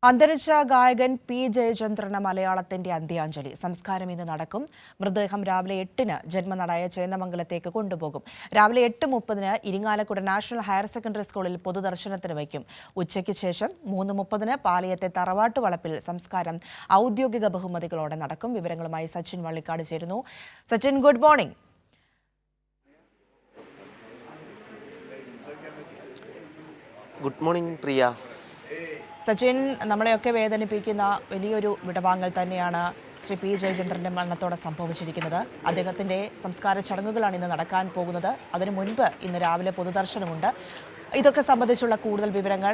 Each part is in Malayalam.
അന്തരിച്ച ഗായകൻ പി ജയചന്ദ്രന് മലയാളത്തിന്റെ അന്ത്യാഞ്ജലി സംസ്കാരം ഇന്ന് നടക്കും. മൃതദേഹം രാവിലെ 8-ന് ജന്മനാടായ ചേന്ദമംഗലത്തേക്ക് കൊണ്ടുപോകും. രാവിലെ 8:30-ന് ഇരിങ്ങാലക്കുട നാഷണൽ ഹയർ സെക്കൻഡറി സ്കൂളിൽ പൊതുദർശനത്തിന് വയ്ക്കും. ഉച്ചയ്ക്ക് ശേഷം 3:30-ന് പാളിയത്തെ തറവാട്ട് വളപ്പിൽ സംസ്കാരം ഔദ്യോഗിക ബഹുമതികളോടെ നടക്കും. വിവരങ്ങളുമായി സച്ചിൻ വള്ളിക്കാട് ചേരുന്നു. Sachin, good morning. Good morning Priya. Sachin, നമ്മളെയൊക്കെ വേദനിപ്പിക്കുന്ന വലിയൊരു വിടവാങ്ങൽ തന്നെയാണ് ശ്രീ പി ജയചന്ദ്രന്റെ മരണത്തോടെ സംഭവിച്ചിരിക്കുന്നത്. അദ്ദേഹത്തിന്റെ സംസ്കാര ചടങ്ങുകളാണ് ഇന്ന് നടക്കാൻ പോകുന്നത്. അതിനു മുൻപ് ഇന്ന് രാവിലെ പൊതുദർശനമുണ്ട്. ഇതൊക്കെ സംബന്ധിച്ചുള്ള കൂടുതൽ വിവരങ്ങൾ,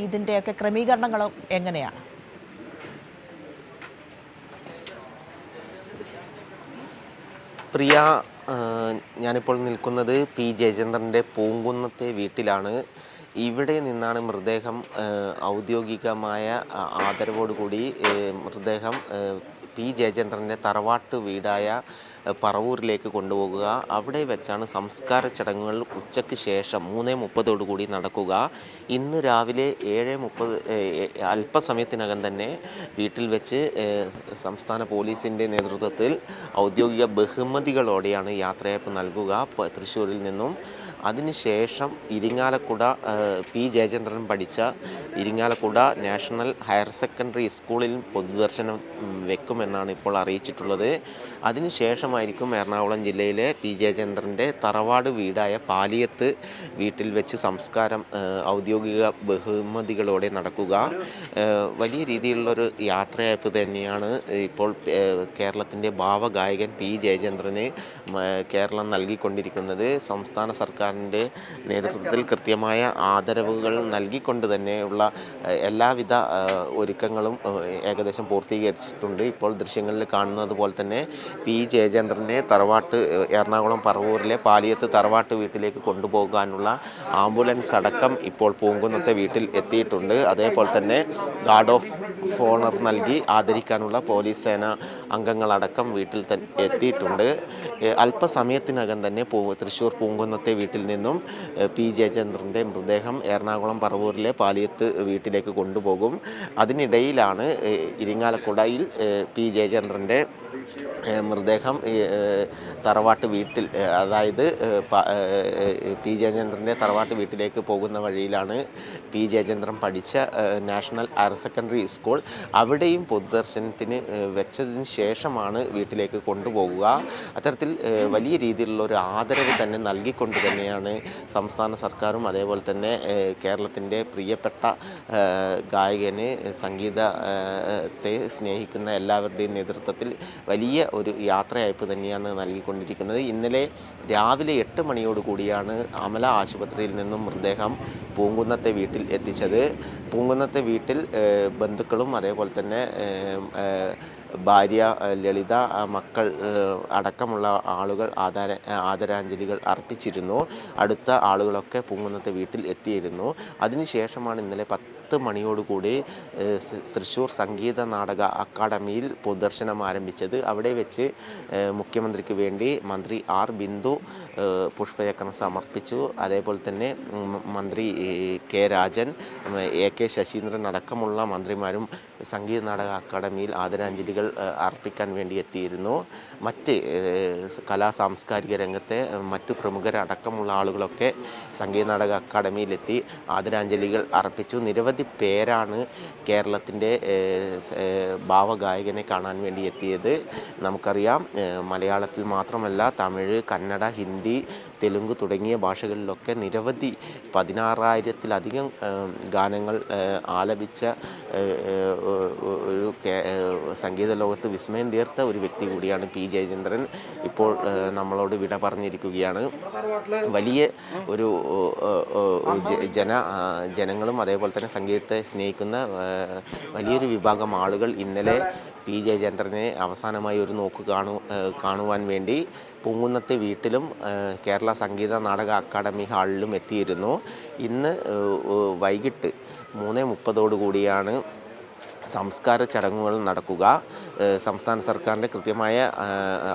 ഇതിന്റെയൊക്കെ ക്രമീകരണങ്ങളും എങ്ങനെയാണ്? പ്രിയ, ഞാനിപ്പോൾ നിൽക്കുന്നത് പി ജയചന്ദ്രൻ്റെ പൂങ്കുന്നത്തെ വീട്ടിലാണ്. ഇവിടെ നിന്നാണ് മൃതദേഹം ഔദ്യോഗികമായ ആദരവോടുകൂടി മൃതദേഹം പി ജയചന്ദ്രൻ്റെ തറവാട്ട് വീടായ പറവൂരിലേക്ക് കൊണ്ടുപോകുക. അവിടെ വെച്ചാണ് സംസ്കാര ചടങ്ങുകൾ ഉച്ചയ്ക്ക് ശേഷം 3:30 നടക്കുക. ഇന്ന് രാവിലെ 7:30 അല്പസമയത്തിനകം തന്നെ വീട്ടിൽ വെച്ച് സംസ്ഥാന പോലീസിൻ്റെ നേതൃത്വത്തിൽ ഔദ്യോഗിക ബഹുമതികളോടെയാണ് യാത്രയയപ്പ് നൽകുക തൃശ്ശൂരിൽ നിന്നും. അതിനുശേഷം ഇരിങ്ങാലക്കുട പി ജയചന്ദ്രൻ പഠിച്ച ഇരിങ്ങാലക്കുട നാഷണൽ ഹയർ സെക്കൻഡറി സ്കൂളിൽ പൊതുദർശനം വെക്കുമെന്നാണ് ഇപ്പോൾ അറിയിച്ചിട്ടുള്ളത്. അതിനുശേഷമായിരിക്കും എറണാകുളം ജില്ലയിലെ പി ജയചന്ദ്രൻ്റെ തറവാട് വീടായ പാലിയത്ത് വീട്ടിൽ വെച്ച് സംസ്കാരം ഔദ്യോഗിക ബഹുമതികളോടെ നടക്കുക. വലിയ രീതിയിലുള്ളൊരു യാത്രയയപ്പ് തന്നെയാണ് ഇപ്പോൾ കേരളത്തിൻ്റെ ഭാവഗായകൻ പി ജയചന്ദ്രന് കേരളം നൽകിക്കൊണ്ടിരിക്കുന്നത്. സംസ്ഥാന സർക്കാരിൻ്റെ നേതൃത്വത്തിൽ കൃത്യമായ ആദരവുകൾ നൽകിക്കൊണ്ട് തന്നെയുള്ള എല്ലാവിധ ഒരുക്കങ്ങളും ഏകദേശം പൂർത്തീകരിച്ചിട്ടുണ്ട്. ഇപ്പോൾ ദൃശ്യങ്ങളിൽ കാണുന്നത് പോലെ തന്നെ പി ജയചന്ദ്രനെ എറണാകുളം പറവൂരിലെ പാലിയത്ത് തറവാട്ട് വീട്ടിലേക്ക് കൊണ്ടുപോകാനുള്ള ആംബുലൻസ് അടക്കം ഇപ്പോൾ പൂങ്കുന്നത്തെ വീട്ടിൽ എത്തിയിട്ടുണ്ട്. അതേപോലെ തന്നെ ഗാർഡ് ഓഫ് ഓണർ നൽകി ആദരിക്കാനുള്ള പോലീസ് സേന അംഗങ്ങളടക്കം വീട്ടിൽ എത്തിയിട്ടുണ്ട്. അല്പസമയത്തിനകം തന്നെ തൃശ്ശൂർ പൂങ്കുന്നത്തെ വീട്ടിൽ നിന്നും പി ജയചന്ദ്രൻ്റെ മൃതദേഹം എറണാകുളം പറവൂരിലെ പാലിയത്ത് വീട്ടിലേക്ക് കൊണ്ടുപോകും. അതിനിടയിലാണ് ഇരിങ്ങാലക്കുടയിൽ പി ജയചന്ദ്രൻ്റെ മൃതദേഹം തറവാട്ട് വീട്ടിൽ, അതായത് പി ജയചന്ദ്രൻ്റെ തറവാട്ട് വീട്ടിലേക്ക് പോകുന്ന വഴിയിലാണ് പി ജയചന്ദ്രൻ പഠിച്ച നാഷണൽ ഹയർ സെക്കൻഡറി സ്കൂൾ. അവിടെയും പൊതുദർശനത്തിന് വെച്ചതിന് ശേഷമാണ് വീട്ടിലേക്ക് കൊണ്ടുപോകുക. അത്തരത്തിൽ വലിയ രീതിയിലുള്ള ഒരു ആദരവ് തന്നെ നൽകിക്കൊണ്ട് തന്നെയാണ് സംസ്ഥാന സർക്കാരും അതേപോലെ തന്നെ കേരളത്തിൻ്റെ പ്രിയപ്പെട്ട ഗായകന് സംഗീതത്തെ സ്നേഹിക്കുന്ന എല്ലാവരുടെയും നേതൃത്വത്തിൽ വലിയ ഒരു യാത്രയയപ്പ് തന്നെയാണ് നൽകിക്കൊണ്ടിരിക്കുന്നത്. ഇന്നലെ രാവിലെ 8 മണിയോടുകൂടിയാണ് അമല ആശുപത്രിയിൽ നിന്നും മൃതദേഹം പൂങ്കുന്നത്തെ വീട്ടിൽ എത്തിച്ചത്. പൂങ്കുന്നത്തെ വീട്ടിൽ ബന്ധുക്കളും അതേപോലെ തന്നെ ഭാര്യ ലളിത, മക്കൾ അടക്കമുള്ള ആളുകൾ ആദരാഞ്ജലികൾ അർപ്പിച്ചിരുന്നു. അടുത്ത ആളുകളൊക്കെ പൂങ്കുന്നത്തെ വീട്ടിൽ എത്തിയിരുന്നു. അതിനുശേഷമാണ് ഇന്നലെ 10 മണിയോടുകൂടി തൃശ്ശൂർ സംഗീത നാടക അക്കാദമിയിൽ പൊതുദർശനം ആരംഭിച്ചത്. അവിടെ വെച്ച് മുഖ്യമന്ത്രിക്ക് വേണ്ടി മന്ത്രി ആർ ബിന്ദു പുഷ്പചക്രം സമർപ്പിച്ചു. അതേപോലെ തന്നെ മന്ത്രി K Rajan, A K Saseendran അടക്കമുള്ള മന്ത്രിമാരും സംഗീത നാടക അക്കാദമിയിൽ ആദരാഞ്ജലികൾ അർപ്പിക്കാൻ വേണ്ടി എത്തിയിരുന്നു. മറ്റ് കലാ സാംസ്കാരിക രംഗത്തെ മറ്റു പ്രമുഖരടക്കമുള്ള ആളുകളൊക്കെ സംഗീത നാടക അക്കാദമിയിലെത്തി ആദരാഞ്ജലികൾ അർപ്പിച്ചു. നിരവധി പേരാണ് കേരളത്തിൻ്റെ ഭാവഗായകനെ കാണാൻ വേണ്ടി എത്തിയത്. നമുക്കറിയാം, മലയാളത്തിൽ മാത്രമല്ല തമിഴ്, കന്നഡ, ഹിന്ദി, തെലുങ്ക് തുടങ്ങിയ ഭാഷകളിലൊക്കെ നിരവധി 16,000-ലധികം ഗാനങ്ങൾ ആലപിച്ച ഒരു സംഗീത ലോകത്ത് വിസ്മയം തീർത്ത ഒരു വ്യക്തി കൂടിയാണ് പി ജയചന്ദ്രൻ. ഇപ്പോൾ നമ്മളോട് വിട പറഞ്ഞിരിക്കുകയാണ്. വലിയ ഒരു ജനങ്ങളും അതേപോലെ തന്നെ സംഗീതത്തെ സ്നേഹിക്കുന്ന വലിയൊരു വിഭാഗം ആളുകൾ ഇന്നലെ പി ജയചന്ദ്രനെ അവസാനമായി ഒരു നോക്ക് കാണുവാൻ വേണ്ടി പൂങ്കുന്നത്തെ വീട്ടിലും കേരള സംഗീത നാടക അക്കാദമി ഹാളിലും എത്തിയിരുന്നു. ഇന്ന് വൈകിട്ട് 3:30 കൂടിയാണ് സംസ്കാര ചടങ്ങുകൾ നടക്കുക. സംസ്ഥാന സർക്കാരിൻ്റെ കൃത്യമായ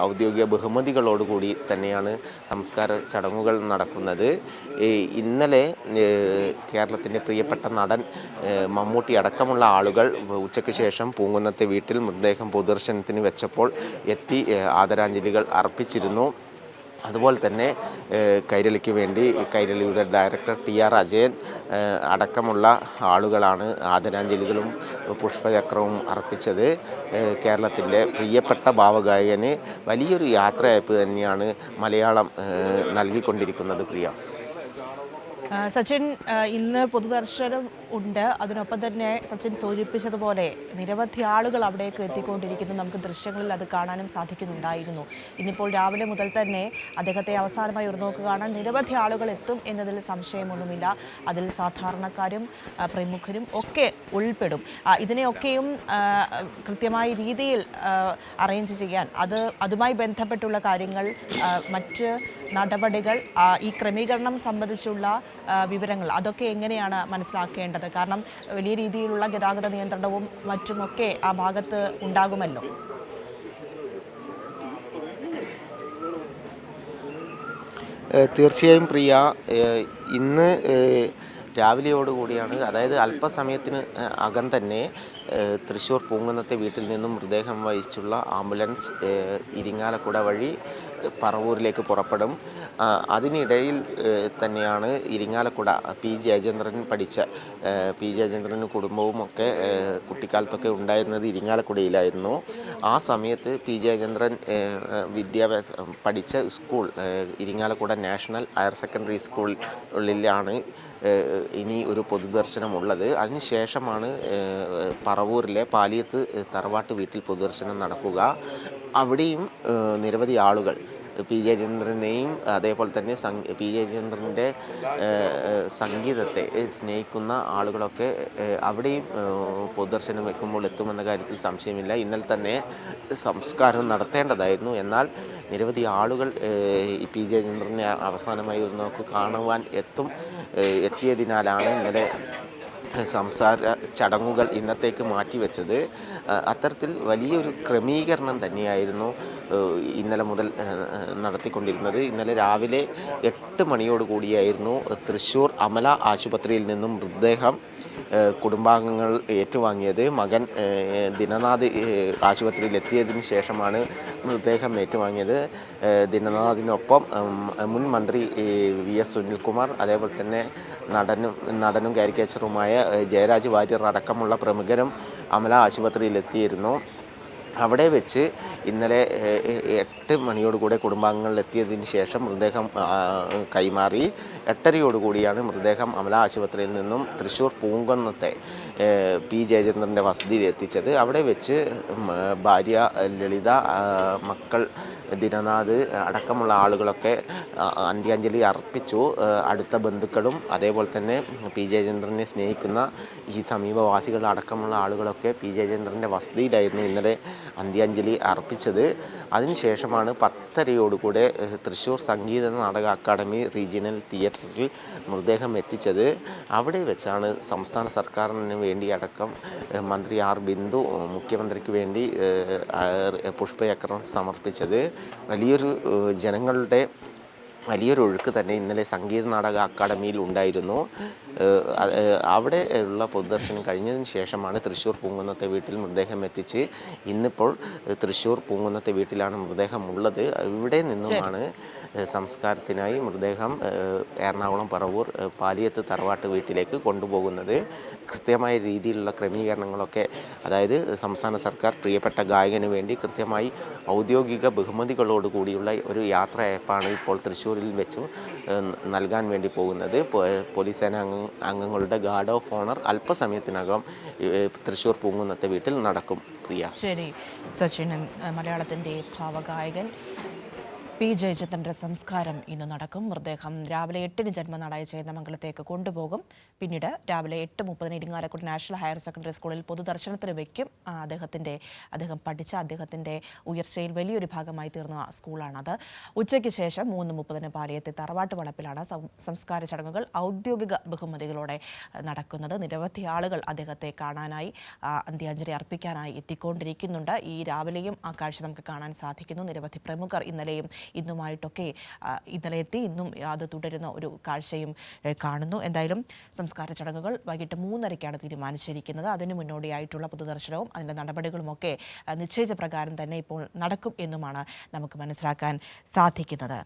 ഔദ്യോഗിക ബഹുമതികളോടുകൂടി തന്നെയാണ് സംസ്കാര ചടങ്ങുകൾ നടക്കുന്നത്. ഇന്നലെ കേരളത്തിൻ്റെ പ്രിയപ്പെട്ട നടൻ മമ്മൂട്ടി അടക്കമുള്ള ആളുകൾ ഉച്ചയ്ക്ക് ശേഷം പൂങ്കുന്നത്തെ വീട്ടിൽ മൃതദേഹം പൊതുദർശനത്തിന് വെച്ചപ്പോൾ എത്തി ആദരാഞ്ജലികൾ അർപ്പിച്ചിരുന്നു. അതുപോലെ തന്നെ കൈരളിക്ക് വേണ്ടി കൈരളിയുടെ ഡയറക്ടർ TR അജയൻ അടക്കമുള്ള ആളുകളാണ് ആദരാഞ്ജലികളും പുഷ്പചക്രവും അർപ്പിച്ചത്. കേരളത്തിൻ്റെ പ്രിയപ്പെട്ട ഭാവഗായകന് വലിയൊരു യാത്രയയപ്പ് തന്നെയാണ് മലയാളം നൽകിക്കൊണ്ടിരിക്കുന്നത്. പ്രിയ സച്ചിൻ, ഇന്ന് പൊതുദർശനം ഉണ്ട്. അതിനൊപ്പം തന്നെ സച്ചിൻ സൂചിപ്പിച്ചതുപോലെ നിരവധി ആളുകൾ അവിടേക്ക് എത്തിക്കൊണ്ടിരിക്കുന്നു. നമുക്ക് ദൃശ്യങ്ങളിൽ അത് കാണാനും സാധിക്കുന്നുണ്ടായിരുന്നു. ഇന്നിപ്പോൾ രാവിലെ മുതൽ തന്നെ അദ്ദേഹത്തെ അവസാനമായി ഒരു നോക്ക് കാണാൻ നിരവധി ആളുകൾ എത്തും എന്നതിൽ സംശയമൊന്നുമില്ല. അതിൽ സാധാരണക്കാരും പ്രമുഖരും ഒക്കെ ഉൾപ്പെടും. ഇതിനെയൊക്കെയും കൃത്യമായ രീതിയിൽ അറേഞ്ച് ചെയ്യാൻ അതുമായി ബന്ധപ്പെട്ടുള്ള കാര്യങ്ങൾ, മറ്റ് നടപടികൾ, ഈ ക്രമീകരണം സംബന്ധിച്ചുള്ള വിവരങ്ങൾ അതൊക്കെ എങ്ങനെയാണ് മനസ്സിലാക്കേണ്ടത്? കാരണം വലിയ രീതിയിലുള്ള ഗതാഗത നിയന്ത്രണവും മറ്റുമൊക്കെ ആ ഭാഗത്ത് ഉണ്ടാകുമല്ലോ. തീർച്ചയായും പ്രിയ, ഇന്ന് രാവിലെയോടുകൂടിയാണ്, അതായത് അല്പസമയത്തിന് അകം തന്നെ തൃശ്ശൂർ പൂങ്കുന്നത്തെ വീട്ടിൽ നിന്നും മൃതദേഹം വഹിച്ചുള്ള ആംബുലൻസ് ഇരിങ്ങാലക്കുട വഴി പറവൂരിലേക്ക് പുറപ്പെടും. അതിനിടയിൽ തന്നെയാണ് ഇരിങ്ങാലക്കുട ജയചന്ദ്രൻ പഠിച്ച ജയചന്ദ്രനും കുടുംബവും ഒക്കെ കുട്ടിക്കാലത്തൊക്കെ ഉണ്ടായിരുന്നത് ഇരിങ്ങാലക്കുടയിലായിരുന്നു. ആ സമയത്ത് ജയചന്ദ്രൻ വിദ്യാഭ്യാസം പഠിച്ച school Irinjalakuda national higher secondary സ്കൂളിലാണ് ഇനി ഒരു പൊതുദർശനമുള്ളത്. അതിനുശേഷമാണ് പറവൂരിലെ പാലിയത്ത് തറവാട്ട് വീട്ടിൽ പൊതുദർശനം നടക്കുക. അവിടെയും നിരവധി ആളുകൾ ജയചന്ദ്രനെയും അതേപോലെ തന്നെ ജയചന്ദ്രൻ്റെ സംഗീതത്തെ സ്നേഹിക്കുന്ന ആളുകളൊക്കെ അവിടെയും പൊതുദർശനം വെക്കുമ്പോൾ എത്തുമെന്ന കാര്യത്തിൽ സംശയമില്ല. ഇന്നലെ തന്നെ സംസ്കാരം നടത്തേണ്ടതായിരുന്നു. എന്നാൽ നിരവധി ആളുകൾ ജയചന്ദ്രനെ അവസാനമായി ഒരു നോക്ക് കാണുവാൻ എത്തിയതിനാലാണ് ഇന്നലെ സംസാര ചടങ്ങുകൾ ഇന്നത്തേക്ക് മാറ്റിവെച്ചത്. അത്തരത്തിൽ വലിയൊരു ക്രമീകരണം തന്നെയായിരുന്നു ഇന്നലെ മുതൽ നടത്തിക്കൊണ്ടിരുന്നത്. ഇന്നലെ രാവിലെ 8 മണിയോടുകൂടിയായിരുന്നു തൃശ്ശൂർ അമല ആശുപത്രിയിൽ നിന്നും മൃതദേഹം കുടുംബാംഗങ്ങൾ ഏറ്റുവാങ്ങിയത്. മകൻ ദിനനാഥ് ആശുപത്രിയിൽ എത്തിയതിന് ശേഷമാണ് മൃതദേഹം ഏറ്റുവാങ്ങിയത്. ദിനനാഥിനൊപ്പം മുൻ മന്ത്രി VS സുനിൽകുമാർ, അതേപോലെ തന്നെ നടനും കാരിക്കേച്ചറുമായ ജയരാജ് വാര്യർ അടക്കമുള്ള പ്രമുഖരും അമല ആശുപത്രിയിൽ എത്തിയിരുന്നു. അവിടെ വെച്ച് ഇന്നലെ 8 മണിയോടുകൂടെ കുടുംബാംഗങ്ങൾ എത്തിയതിന് ശേഷം മൃതദേഹം കൈമാറി. 8:30 മൃതദേഹം അമല ആശുപത്രിയിൽ നിന്നും തൃശ്ശൂർ പൂങ്കുന്നത്തെ ജയചന്ദ്രൻ്റെ വസതിയിൽ എത്തിച്ചത്. അവിടെ വെച്ച് ഭാര്യ ലളിത, മക്കൾ ദിനനാഥ് അടക്കമുള്ള ആളുകളൊക്കെ അന്ത്യാഞ്ജലി അർപ്പിച്ചു. അടുത്ത ബന്ധുക്കളും അതേപോലെ തന്നെ ജയചന്ദ്രനെ സ്നേഹിക്കുന്ന ഈ സമീപവാസികൾ അടക്കമുള്ള ആളുകളൊക്കെ ജയചന്ദ്രൻ്റെ വസതിയിലായിരുന്നു ഇന്നലെ അന്ത്യാഞ്ജലി അർപ്പിച്ചത്. അതിനുശേഷമാണ് 10:30 തൃശ്ശൂർ സംഗീത നാടക അക്കാദമി റീജിയണൽ തിയേറ്ററിൽ മൃതദേഹം എത്തിച്ചത്. അവിടെ വെച്ചാണ് സംസ്ഥാന സർക്കാരിന് വേണ്ടി അടക്കം മന്ത്രി ബിന്ദു മുഖ്യമന്ത്രിക്ക് വേണ്ടി പുഷ്പചക്രം സമർപ്പിച്ചത്. ജനങ്ങളുടെ വലിയൊരു ഒഴുക്ക് തന്നെ ഇന്നലെ സംഗീത നാടക അക്കാദമിയിൽ ഉണ്ടായിരുന്നു. അവിടെ ഉള്ള പൊതുദർശനം കഴിഞ്ഞതിന് ശേഷമാണ് തൃശ്ശൂർ പൂങ്കുന്നത്തെ വീട്ടിൽ മൃതദേഹം എത്തിച്ച് ഇന്നിപ്പോൾ തൃശ്ശൂർ പൂങ്കുന്നത്തെ വീട്ടിലാണ് മൃതദേഹം ഉള്ളത്. ഇവിടെ നിന്നുമാണ് സംസ്കാരത്തിനായി മൃതദേഹം എറണാകുളം പറവൂർ പാലിയത്ത് തറവാട്ട് വീട്ടിലേക്ക് കൊണ്ടുപോകുന്നത്. കൃത്യമായ രീതിയിലുള്ള ക്രമീകരണങ്ങളൊക്കെ, അതായത് സംസ്ഥാന സർക്കാർ പ്രിയപ്പെട്ട ഗായകന് വേണ്ടി കൃത്യമായി ഔദ്യോഗിക ബഹുമതികളോടുകൂടിയുള്ള ഒരു യാത്രയയപ്പാണ് ഇപ്പോൾ തൃശ്ശൂരിൽ വെച്ച് നൽകാൻ വേണ്ടി പോകുന്നത്. പോലീസ് സേന അംഗങ്ങളുടെ ഗാർഡ് ഓഫ് ഓണർ അല്പസമയത്തിനകം തൃശ്ശൂർ പൂങ്കുന്നത്തെ വീട്ടിൽ നടക്കും. പ്രിയ, ശരി. സച്ചിൻ, മലയാളത്തിൻ്റെ ഭാവഗായകൻ പി ജയചന്ദ്രന്റെ സംസ്കാരം ഇന്ന് നടക്കും. മൃതദേഹം രാവിലെ 8-ന് ജന്മനാടായ ചേന്ദമംഗലത്തേക്ക് കൊണ്ടുപോകും. പിന്നീട് രാവിലെ 8:30 ഇരിങ്ങാലക്കുട നാഷണൽ ഹയർ സെക്കൻഡറി സ്കൂളിൽ പൊതുദർശനത്തിന് വയ്ക്കും. അദ്ദേഹം പഠിച്ച അദ്ദേഹത്തിന്റെ ഉയർച്ചയിൽ വലിയൊരു ഭാഗമായി തീർന്ന സ്കൂളാണത്. ഉച്ചയ്ക്ക് ശേഷം 3:30 പാലിയത്തെ തറവാട്ട് വളപ്പിലാണ് സംസ്കാര ചടങ്ങുകൾ ഔദ്യോഗിക ബഹുമതികളോടെ നടക്കുന്നത്. നിരവധി ആളുകൾ അദ്ദേഹത്തെ കാണാനായി അന്ത്യാഞ്ജലി അർപ്പിക്കാനായി എത്തിക്കൊണ്ടിരിക്കുന്നുണ്ട്. ഈ രാവിലെയും ആ കാഴ്ച നമുക്ക് കാണാൻ സാധിക്കുന്നു. നിരവധി പ്രമുഖർ ഇന്നലെയും ഇന്നുമായിട്ടൊക്കെ ഇന്നലെ എത്തി, ഇന്നും അത് തുടരുന്ന ഒരു കാഴ്ചയും കാണുന്നു. എന്തായാലും സംസ്കാര ചടങ്ങുകൾ വൈകിട്ട് 3:30-ക്കാണ് തീരുമാനിച്ചിരിക്കുന്നത്. അതിന് മുന്നോടിയായിട്ടുള്ള പൊതുദർശനവും അതിൻ്റെ നടപടികളുമൊക്കെ നിശ്ചയിച്ച പ്രകാരം തന്നെ ഇപ്പോൾ നടക്കും എന്നുമാണ് നമുക്ക് മനസ്സിലാക്കാൻ സാധിക്കുന്നത്.